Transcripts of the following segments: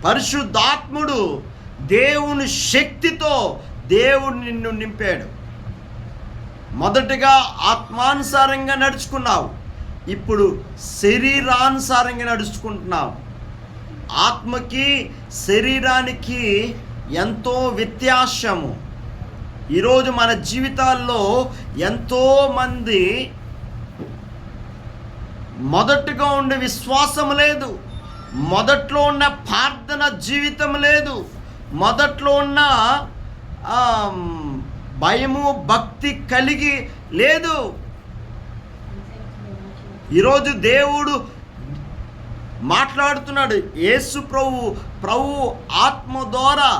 పరిశుద్ధాత్ముడు దేవుని శక్తితో దేవుడు నిన్ను నింపాడు. మొదటగా ఆత్మానుసారంగా నడుచుకున్నావు, ఇప్పుడు శరీరానుసారంగా నడుచుకుంటున్నావు. ఆత్మకి శరీరానికి ఎంతో వ్యత్యాసము. ఈరోజు మన జీవితాల్లో ఎంతోమంది మొదటగా ఉండే విశ్వాసం లేదు, మొదట్లో ఉన్న ప్రార్థన జీవితం లేదు, మొదట్లో ఉన్న భయము భక్తి కలిగి లేదు. ఈరోజు దేవుడు మాట్లాడుతున్నాడు. యేసు ప్రభు ఆత్మ ద్వారా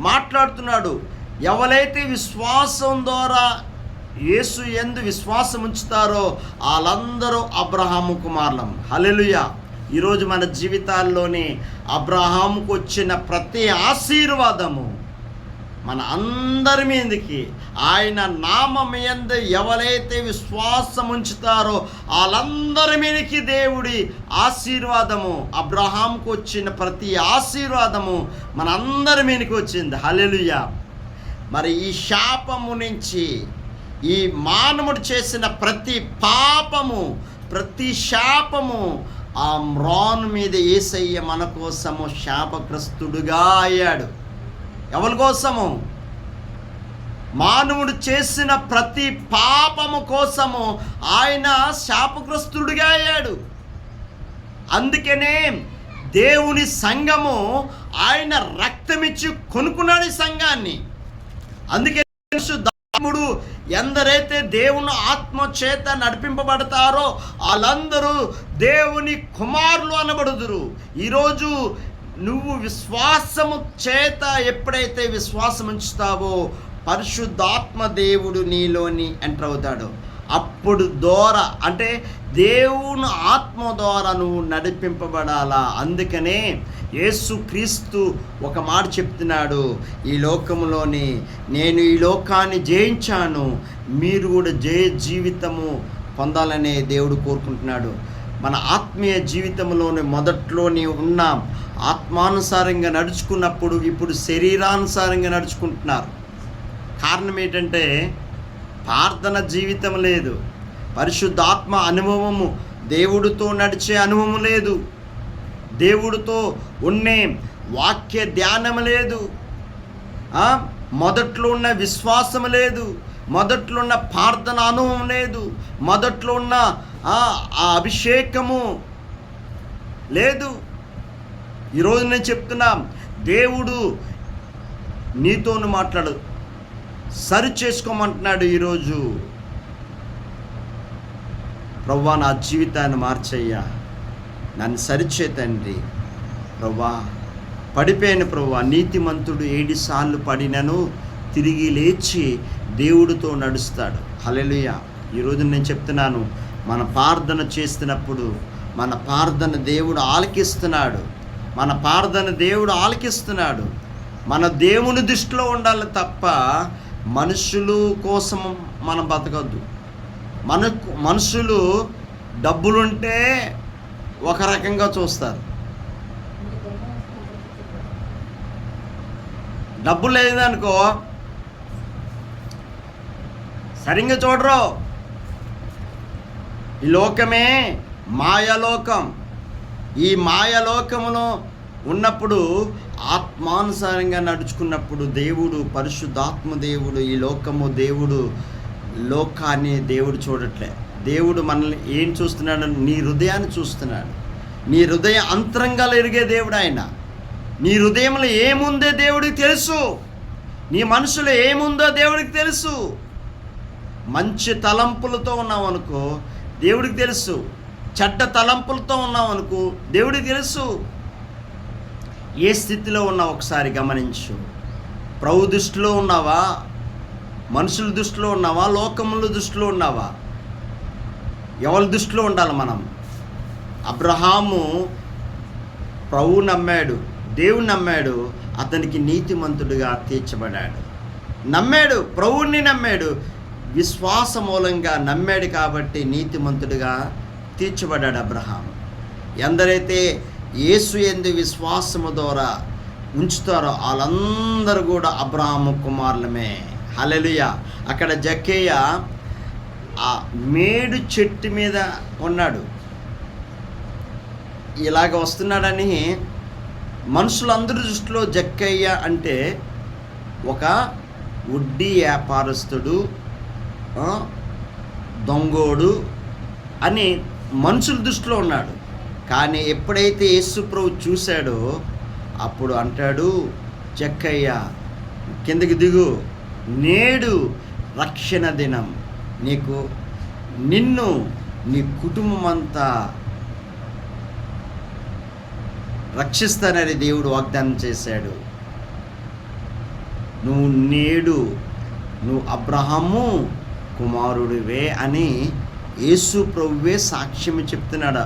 మాట్లాడుతున్నాడు. ఎవరైతే విశ్వాసం ద్వారా యేసు యందు విశ్వాసం ఉంచుతారో వాళ్ళందరూ అబ్రహాము కుమారులం. హల్లెలూయా. ఈరోజు మన జీవితాల్లోని అబ్రహాముకు వచ్చిన ప్రతి ఆశీర్వాదము మన అందరి మీదకి, ఆయన నామం యందు ఎవరైతే విశ్వాసం ఉంచుతారో వాళ్ళందరి మీదకి దేవుడి ఆశీర్వాదము, అబ్రహాముకు వచ్చిన ప్రతి ఆశీర్వాదము మన అందరి మీదకి వచ్చింది. హల్లెలూయా. మరి ఈ శాపము నుంచి, ఈ మానవుడు చేసిన ప్రతి పాపము, ప్రతి శాపము ఆ మ్రాను మీద యేసయ్య మన కోసము శాపగ్రస్తుడుగా అయ్యాడు. ఎవరి కోసము? మానవుడు చేసిన ప్రతి పాపము కోసము ఆయన శాపగ్రస్తుడిగా అయ్యాడు. అందుకనే దేవుని సంఘము ఆయన రక్తమిచ్చి కొనుక్కున్నాడు ఈ సంఘాన్ని. అందుకే దేవుడు ఎందరైతే దేవుని ఆత్మ చేత నడిపింపబడతారో వాళ్ళందరూ దేవుని కుమారులు అనబడుదురు. ఈరోజు నువ్వు విశ్వాసము చేత ఎప్పుడైతే విశ్వాసం ఉంచుతావో పరిశుద్ధాత్మ దేవుడు నీలోని ఎంటర్ అవుతాడు. అప్పుడు ద్వారా అంటే దేవుని ఆత్మ ద్వారా నువ్వు నడిపింపబడాలా. అందుకనే యేసుక్రీస్తు ఒక మాట చెప్తున్నాడు, ఈ లోకంలోని నేను ఈ లోకాన్ని జయించాను, మీరు కూడా జయ జీవితము పొందాలనే దేవుడు కోరుకుంటున్నాడు. మన ఆత్మీయ జీవితంలోని మొదట్లోని ఉన్న ఆత్మానుసారంగా నడుచుకున్నప్పుడు ఇప్పుడు శరీరానుసారంగా నడుచుకుంటున్నారు. కారణం ఏంటంటే ప్రార్థన జీవితం లేదు, పరిశుద్ధాత్మ అనుభవము, దేవుడితో నడిచే అనుభవం లేదు, దేవుడితో ఉండే వాక్య ధ్యానం లేదు, మొదట్లో ఉన్న విశ్వాసం లేదు, మొదట్లో ఉన్న ప్రార్థన అనుభవం లేదు, మొదట్లో ఉన్న ఆ అభిషేకము లేదు. ఈరోజు నేను చెప్తున్నా, దేవుడు నీతోను మాట్లాడు, సరి చేసుకోమంటున్నాడు. ఈరోజు ప్రభువా నా జీవితాన్ని మార్చయ్యా, నన్ను సరిచే తండ్రి. ప్రభువా పడిపోయాను ప్రభువా. నీతిమంతుడు 7 సార్లు పడినను తిరిగి లేచి దేవుడితో నడుస్తాడు. హల్లెలూయా. ఈరోజు నేను చెప్తున్నాను, మన ప్రార్థన చేస్తున్నప్పుడు మన ప్రార్థన దేవుడు ఆలకిస్తున్నాడు, మన ప్రార్థన దేవుడు ఆలకిస్తున్నాడు. మన దేవుని దృష్టిలో ఉండాలి తప్ప మనుషులు కోసం మనం బతకద్దు. మనుషులు డబ్బులుంటే ఒక రకంగా చూస్తారు, డబ్బులు లేదనుకో సరిగ్గా చూడరు. ఈ లోకమే మాయలోకం. ఈ మాయలోకములో ఉన్నప్పుడు ఆత్మానుసారంగా నడుచుకున్నప్పుడు దేవుడు, పరిశుద్ధాత్మ దేవుడు, ఈ లోకము దేవుడు, లోకాన్ని దేవుడు చూడట్లే. దేవుడు మనల్ని ఏం చూస్తున్నాడు? నీ హృదయాన్ని చూస్తున్నాడు. నీ హృదయ అంతరంగాలు ఎరిగే దేవుడు ఆయన. నీ హృదయంలో ఏముందో దేవుడికి తెలుసు, నీ మనసులో ఏముందో దేవుడికి తెలుసు. మంచి తలంపులతో ఉన్నావు అనుకో దేవుడికి తెలుసు, చెడ్డ తలంపులతో ఉన్నావు అనుకో దేవుడికి తెలుసు. ఏ స్థితిలో ఉన్నావు ఒకసారి గమనించు. ప్రభు దృష్టిలో ఉన్నావా, మనుషుల దృష్టిలో ఉన్నావా, లోకముల దృష్టిలో ఉన్నావా? ఎవరి దృష్టిలో ఉండాలి మనం? అబ్రహాము ప్రభువు నమ్మాడు, దేవుని నమ్మాడు, అతనికి నీతిమంతుడిగా తీర్చబడ్డాడు. నమ్మాడు, ప్రభువుని నమ్మాడు, విశ్వాస మూలంగా నమ్మాడు కాబట్టి నీతిమంతుడిగా తీర్చబడ్డాడు అబ్రహాము. ఎందరైతే యేసు యందు విశ్వాసము ద్వారా ఉంచుతారో వాళ్ళందరూ కూడా అబ్రహాము కుమారులమే. హల్లెలూయా. అక్కడ జక్కయ్య ఆ మేడు చెట్టు మీద ఉన్నాడు. ఇలాగ వస్తున్నాడని మనుషులందరి దృష్టిలో జక్కయ్య అంటే ఒక వడ్డీ వ్యాపారస్తుడు, దొంగోడు అని మనుషుల దృష్టిలో ఉన్నాడు. కానీ ఎప్పుడైతే యేసు ప్రభు చూశాడో అప్పుడు అంటాడు, జక్కయ్య కిందకి దిగు, నేడు రక్షణ దినం, నిన్ను నీ కుటుంబం అంతా రక్షిస్తానని దేవుడు వాగ్దానం చేశాడు. నువ్వు అబ్రహాము కుమారుడివే అని యేసు ప్రభువే సాక్ష్యం చెప్తున్నాడు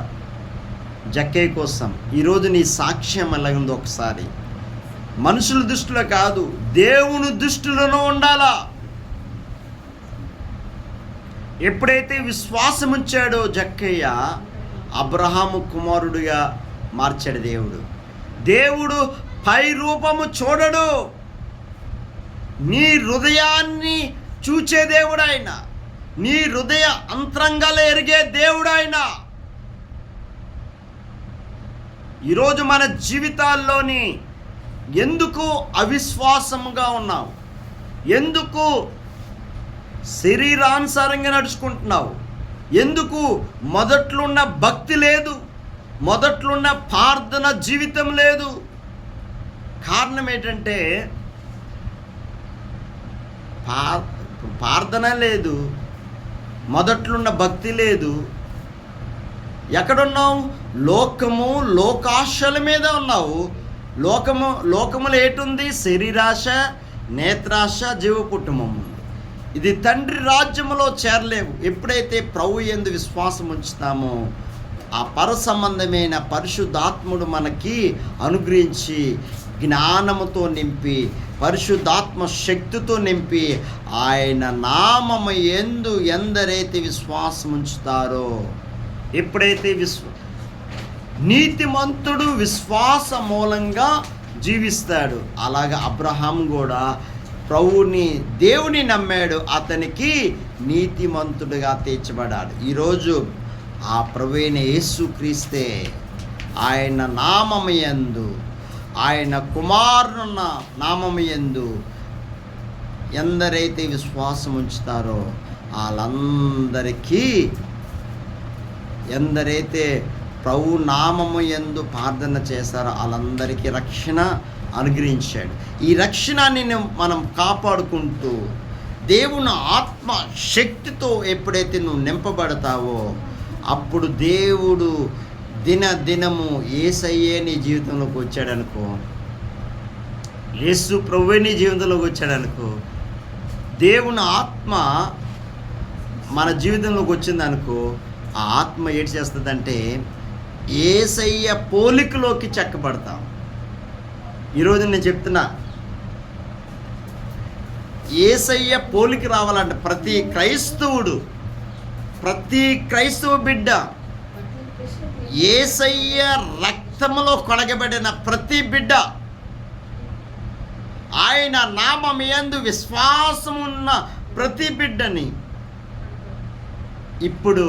జక్కయ్య కోసం. ఈరోజు నీ సాక్ష్యం ఎలాగుందో ఒకసారి మనుషుల దృష్టిలో కాదు, దేవుని దృష్టిలోనూ ఉండాలా. ఎప్పుడైతే విశ్వాసం ఉంచాడో జక్కయ్య అబ్రహాము కుమారుడిగా మార్చాడు దేవుడు పై రూపము చూడడు, నీ హృదయాన్ని చూచే దేవుడు ఆయన, నీ హృదయ అంతరంగాలు ఎరిగే దేవుడు ఆయన. ఈరోజు మన జీవితాల్లోని ఎందుకు అవిశ్వాసముగా ఉన్నావు? ఎందుకు శరీరానుసారంగా నడుచుకుంటున్నావు? ఎందుకు మొదట్లో ఉన్న భక్తి లేదు, మొదట్లో ఉన్న ప్రార్థన జీవితం లేదు? కారణం ఏంటంటే ప్రార్థన లేదు, మొదట్లో ఉన్న భక్తి లేదు. ఎక్కడున్నావు? లోకాశల మీద ఉన్నావు. లోకములో ఏటుంది? శరీరాశ, నేత్రాశ, జీవ కుటుంబం ఉంది. ఇది తండ్రి రాజ్యములో చేరలేవు. ఎప్పుడైతే ప్రభు యందు విశ్వాసం ఉంచుతామో ఆ పర సంబంధమైన పరిశుద్ధాత్ముడు మనకి అనుగ్రహించి జ్ఞానముతో నింపి పరిశుద్ధాత్మ శక్తితో నింపి ఆయన నామము యందు ఎందరైతే విశ్వాసం ఉంచుతారో, ఎప్పుడైతే నీతిమంతుడు విశ్వాస మూలంగా జీవిస్తాడు. అలాగా అబ్రహాం కూడా దేవుని నమ్మాడు, అతనికి నీతిమంతుడుగా తీర్చబడ్డాడు. ఈరోజు ఆ ప్రభువైన యేసుక్రీస్తే ఆయన నామము యందు, ఆయన కుమారుని నామము యందు ఎందరైతే విశ్వాసం ఉంచుతారో వాళ్ళందరికీ, ఎందరైతే ప్రభు నామము యందు ప్రార్థన చేస్తారో వాళ్ళందరికీ రక్షణ అనుగ్రహించాడు. ఈ రక్షణని మనం కాపాడుకుంటూ దేవుని ఆత్మ శక్తితో ఎప్పుడైతే నువ్వు నింపబడతావో అప్పుడు దేవుడు దినము యేసయ్యే నీ జీవితంలోకి వచ్చాడనుకో, యేసు ప్రభువే నీ జీవితంలోకి వచ్చాడనుకో, దేవుని ఆత్మ మన జీవితంలోకి వచ్చిందనుకో, ఆ ఆత్మ ఏంటి చేస్తుందంటే యేసయ్య పోలికలోకి చెక్కబడతాం. ఈరోజు నేను చెప్తున్నా, యేసయ్య పోలిక రావాలంటే ప్రతి క్రైస్తవ బిడ్డ, యేసయ్య రక్తములో కొడగబడిన ప్రతి బిడ్డ, ఆయన నామము యందు విశ్వాసం ఉన్న ప్రతి బిడ్డని ఇప్పుడు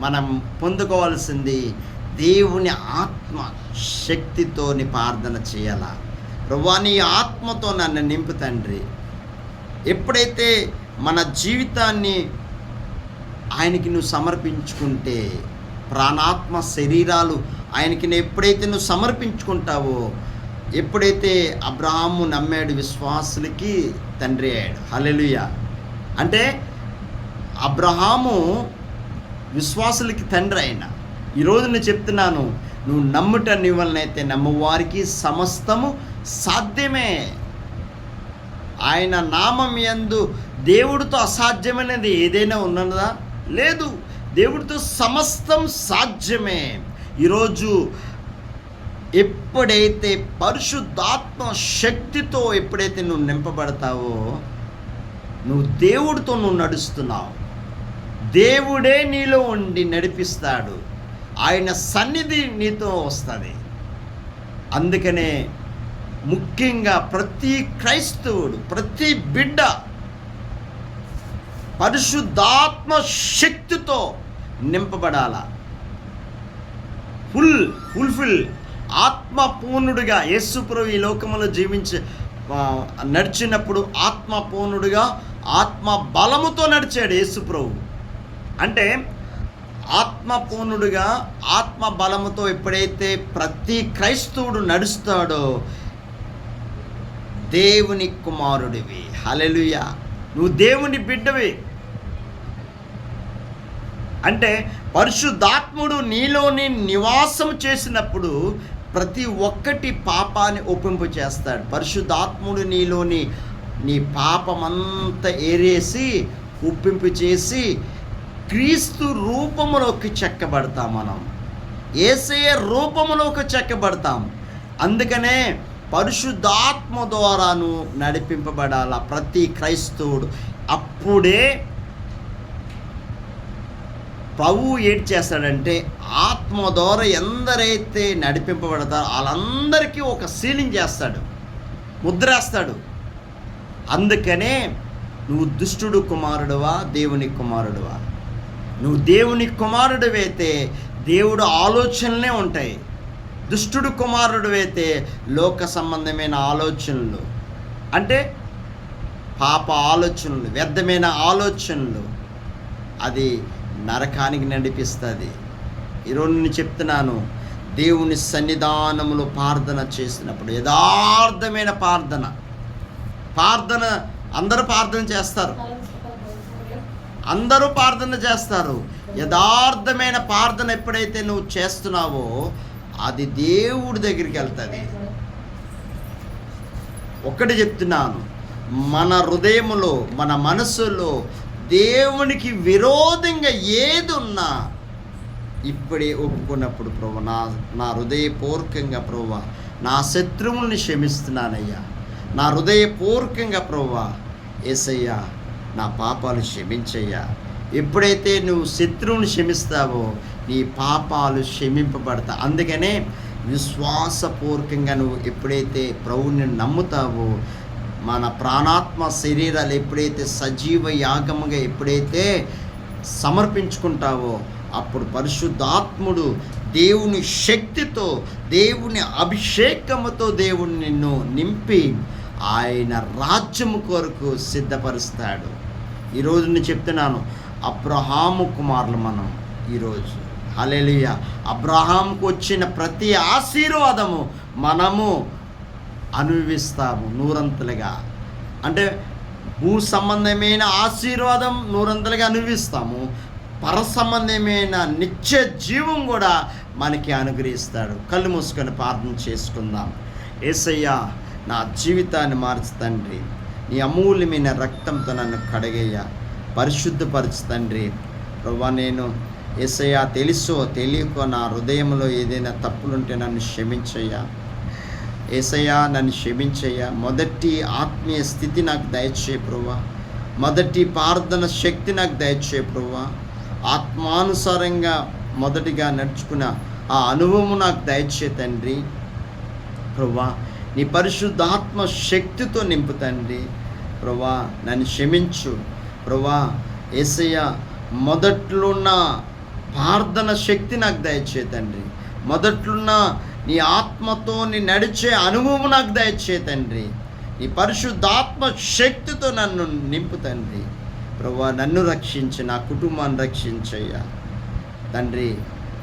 మనం పొందుకోవాల్సింది దేవుని ఆత్మ శక్తితోని ప్రార్థన చేయాలా. ప్రభువా నీ ఆత్మతో నన్ను నింపు తండ్రి. ఎప్పుడైతే మన జీవితాన్ని ఆయనకి నువ్వు సమర్పించుకుంటే, ప్రాణాత్మ శరీరాలు ఆయనకి ఎప్పుడైతే నువ్వు సమర్పించుకుంటావో, ఎప్పుడైతే అబ్రహాము నమ్మాడు, విశ్వాసులకి తండ్రి అయ్యాడు. హల్లెలూయా. అంటే అబ్రహాము విశ్వాసులకి తండ్రి అయిన. ఈరోజు నేను చెప్తున్నాను, నువ్వు నమ్ముట నీ వలనైతే నమ్మవారికి సమస్తము సాధ్యమే. ఆయన నామం యందు దేవుడితో అసాధ్యమైనది ఏదైనా ఉన్నదా? లేదు. దేవుడితో సమస్తం సాధ్యమే. ఈరోజు ఎప్పుడైతే పరిశుద్ధాత్మ శక్తితో ఎప్పుడైతే నువ్వు నింపబడతావో, నువ్వు దేవుడితో నువ్వు నడుస్తున్నావు. దేవుడే నీలో ఉండి నడిపిస్తాడు. ఆయన సన్నిధి నీతో వస్తుంది. అందుకనే ముఖ్యంగా ప్రతి క్రైస్తవుడు, ప్రతి బిడ్డ పరిశుద్ధాత్మ శక్తితో నింపబడాల. ఫుల్ఫిల్ ఆత్మపూర్ణుడిగా యేసుప్రభు ఈ లోకములో నడిచినప్పుడు ఆత్మపూర్ణుడిగా ఆత్మ బలముతో నడిచాడు యేసుప్రభు. అంటే ఆత్మపూర్ణుడిగా ఆత్మ బలముతో ఎప్పుడైతే ప్రతి క్రైస్తవుడు నడుస్తాడో దేవుని కుమారుడివి. హల్లెలూయా, నువ్వు దేవుని బిడ్డవి. అంటే పరిశుద్ధాత్ముడు నీలోని నివాసం చేసినప్పుడు ప్రతి ఒక్కటి పాపాన్ని ఒప్పింపు చేస్తాడు. పరిశుద్ధాత్ముడు నీలోని నీ పాపమంతా ఏరేసి ఒప్పింపు చేసి క్రీస్తు రూపములోకి చెక్కబడతాం. మనం యేసయ్య రూపములోకి చెక్కబడతాం. అందుకనే పరిశుద్ధాత్మ ద్వారాను నడిపింపబడాల ప్రతి క్రైస్తవుడు. అప్పుడే ప్రభువు ఏం చేస్తాడంటే ఆత్మ ద్వారా ఎందరైతే నడిపింపబడతారో వాళ్ళందరికీ ఒక సీలింగ్ చేస్తాడు, ముద్రేస్తాడు. అందుకనే నువ్వు దుష్టుడు కుమారుడువా, దేవుని కుమారుడువా? నువ్వు దేవుని కుమారుడివైతే దేవుడు ఆలోచనలే ఉంటాయి. దుష్టుడు కుమారుడివైతే లోక సంబంధమైన ఆలోచనలు, అంటే పాప ఆలోచనలు, వ్యర్థమైన ఆలోచనలు, అది నరకానికి నడిపిస్తుంది. ఈరోజు నేను చెప్తున్నాను, దేవుని సన్నిధానములో ప్రార్థన చేసినప్పుడు యథార్థమైన ప్రార్థన అందరూ ప్రార్థన చేస్తారు. యథార్థమైన ప్రార్థన ఎప్పుడైతే నువ్వు చేస్తున్నావో అది దేవుడి దగ్గరికి వెళ్తుంది. ఒక్కటి చెప్తున్నాను, మన హృదయములో, మన మనసులో దేవునికి విరోధంగా ఏది ఉన్నా ఇప్పుడే ఒప్పుకున్నప్పుడు ప్రభు, నా హృదయపూర్వకంగా ప్రభు నా శత్రువుల్ని క్షమిస్తున్నానయ్యా, నా హృదయపూర్వకంగా ప్రభు యేసయ్యా నా పాపాలు క్షమించయ్యా. ఎప్పుడైతే నువ్వు శత్రువుని క్షమిస్తావో నీ పాపాలు క్షమింపబడతా. అందుకనే విశ్వాసపూర్వకంగా నువ్వు ఎప్పుడైతే ప్రభువుని నమ్ముతావో, మన ప్రాణాత్మ శరీరాలు ఎప్పుడైతే సజీవ యాగముగా ఎప్పుడైతే సమర్పించుకుంటావో అప్పుడు పరిశుద్ధాత్ముడు దేవుని శక్తితో, దేవుని అభిషేకముతో దేవుడు నిన్ను నింపి ఆయన రాజ్యము కొరకు సిద్ధపరుస్తాడు. ఈరోజు నేను చెప్తున్నాను, అబ్రహాము కుమారులు మనం ఈరోజు. హల్లెలూయా. అబ్రహాముకు వచ్చిన ప్రతి ఆశీర్వాదము మనము అనుభవిస్తాము నూరంతలుగా. అంటే భూ సంబంధమైన ఆశీర్వాదం నూరంతలుగా అనుభవిస్తాము, పర సంబంధమైన నిత్య జీవం కూడా మనకి అనుగ్రహిస్తాడు. కళ్ళు మూసుకొని ప్రార్థన చేసుకుందాం. యేసయ్యా నా జీవితాన్ని మార్చు తండ్రి, నీ అమూల్యమైన రక్తంతో నన్ను కడిగయ్యా, పరిశుద్ధపరచు తండ్రి. ప్రభువా, నేను యేసయ్యా తెలుసో తెలియకో నా హృదయంలో ఏదైనా తప్పులుంటే నన్ను క్షమించయ్యా. యేసయ్యా నన్ను క్షమించయ్యా. మొదటి ఆత్మీయ స్థితి నాకు దయచేయ ప్రభువా, మొదటి ప్రార్థన శక్తి నాకు దయచేయ ప్రభువా, ఆత్మానుసారంగా మొదటిగా నడుచుకున్న ఆ అనుభవం నాకు దయచే తండ్రి. ప్రభువా, నీ పరిశుద్ధాత్మ శక్తితో నింపు తండ్రి. ప్రభువా, నన్ను క్షమించు ప్రభువా. యేసయ్య మొదట్లో ఉన్న ప్రార్థన శక్తి నాకు దయచే తండ్రి, మొదట్లున్న నీ ఆత్మతో నీ నడిచే అనుభవం నాకు దయచే తండ్రి. నీ పరిశుద్ధాత్మ శక్తితో నన్ను నింపు తండ్రి. ప్రభువా, నన్ను రక్షించి నా కుటుంబాన్ని రక్షించయ్యా తండ్రి.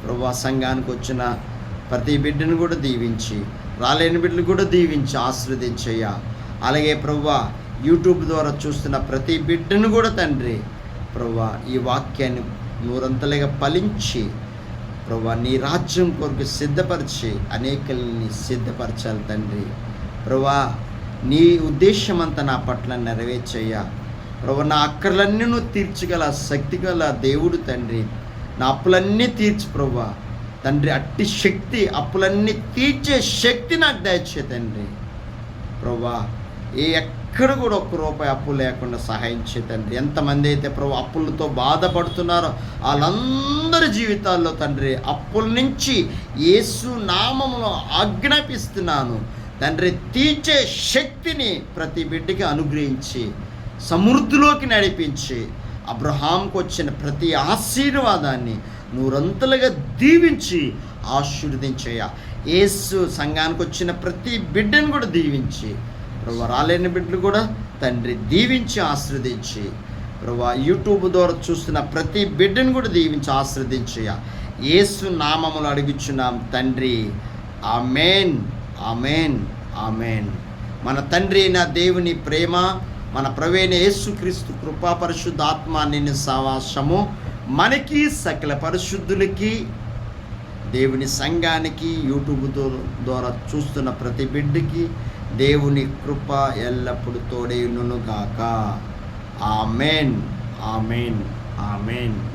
ప్రభువా, సంఘానికి వచ్చిన ప్రతి బిడ్డను కూడా దీవించి, రాలేని బిడ్డలు కూడా దీవించి ఆశీర్వదించయ్యా. అలాగే ప్రభువా, యూట్యూబ్ ద్వారా చూస్తున్న ప్రతి బిడ్డను కూడా తండ్రి ప్రభువా ఈ వాక్యాన్ని నూరంతలుగా ఫలించి ప్రభువా నీ రాజ్యం కొరకు సిద్ధపరిచి అనేకల్ని సిద్ధపరచాలి తండ్రి. ప్రభువా, నీ ఉద్దేశం అంతా నా పట్ల నెరవేర్చయ్యా. ప్రభువా, నా అక్కర్లన్నీ నువ్వు తీర్చగల శక్తి గల దేవుడు తండ్రి. నా అప్పులన్నీ తీర్చు ప్రభువా తండ్రి. అట్టి శక్తి, అప్పులన్నీ తీర్చే శక్తి నాకు దయచే తండ్రి. ప్రభువా, ఎక్కడ కూడా ఒక్క రూపాయి అప్పు లేకుండా సహాయం చేయ తండ్రి. ఎంతమంది అయితే ప్రభు అప్పులతో బాధపడుతున్నారో వాళ్ళందరి జీవితాల్లో తండ్రి అప్పుల నుంచి యేసు నామములో ఆజ్ఞాపిస్తున్నాను తండ్రి. తీర్చే శక్తిని ప్రతి బిడ్డకి అనుగ్రహించి సమృద్ధిలోకి నడిపించి అబ్రహాంకు వచ్చిన ప్రతి ఆశీర్వాదాన్ని నూరంతలుగా దీవించి ఆశీర్వదించయ్యా. యేసు సంఘానికి వచ్చిన ప్రతి బిడ్డను కూడా దీవించి ప్రభు రాలేని బిడ్డలు కూడా తండ్రి దీవించి ఆశీర్వదించి ప్రభు యూట్యూబ్ ద్వారా చూస్తున్న ప్రతి బిడ్డను కూడా దీవించి ఆశీర్వదించయ్యా. యేసు నామములు అడుగుచున్నాం తండ్రి. ఆమేన్, ఆమేన్, ఆమేన్. మన తండ్రి అయిన దేవుని ప్రేమ, మన ప్రభువైన యేసుక్రీస్తు కృపా పరిశుద్ధాత్మ నిన్ను సహవాసము మనకి సకల పరిశుద్ధులకి దేవుని సంఘానికి యూట్యూబ్ ద్వారా చూస్తున్న ప్రతి బిడ్డకి దేవుని కృప ఎల్లప్పుడూ తోడేయును గాక. ఆమేన్, ఆమేన్, ఆమేన్.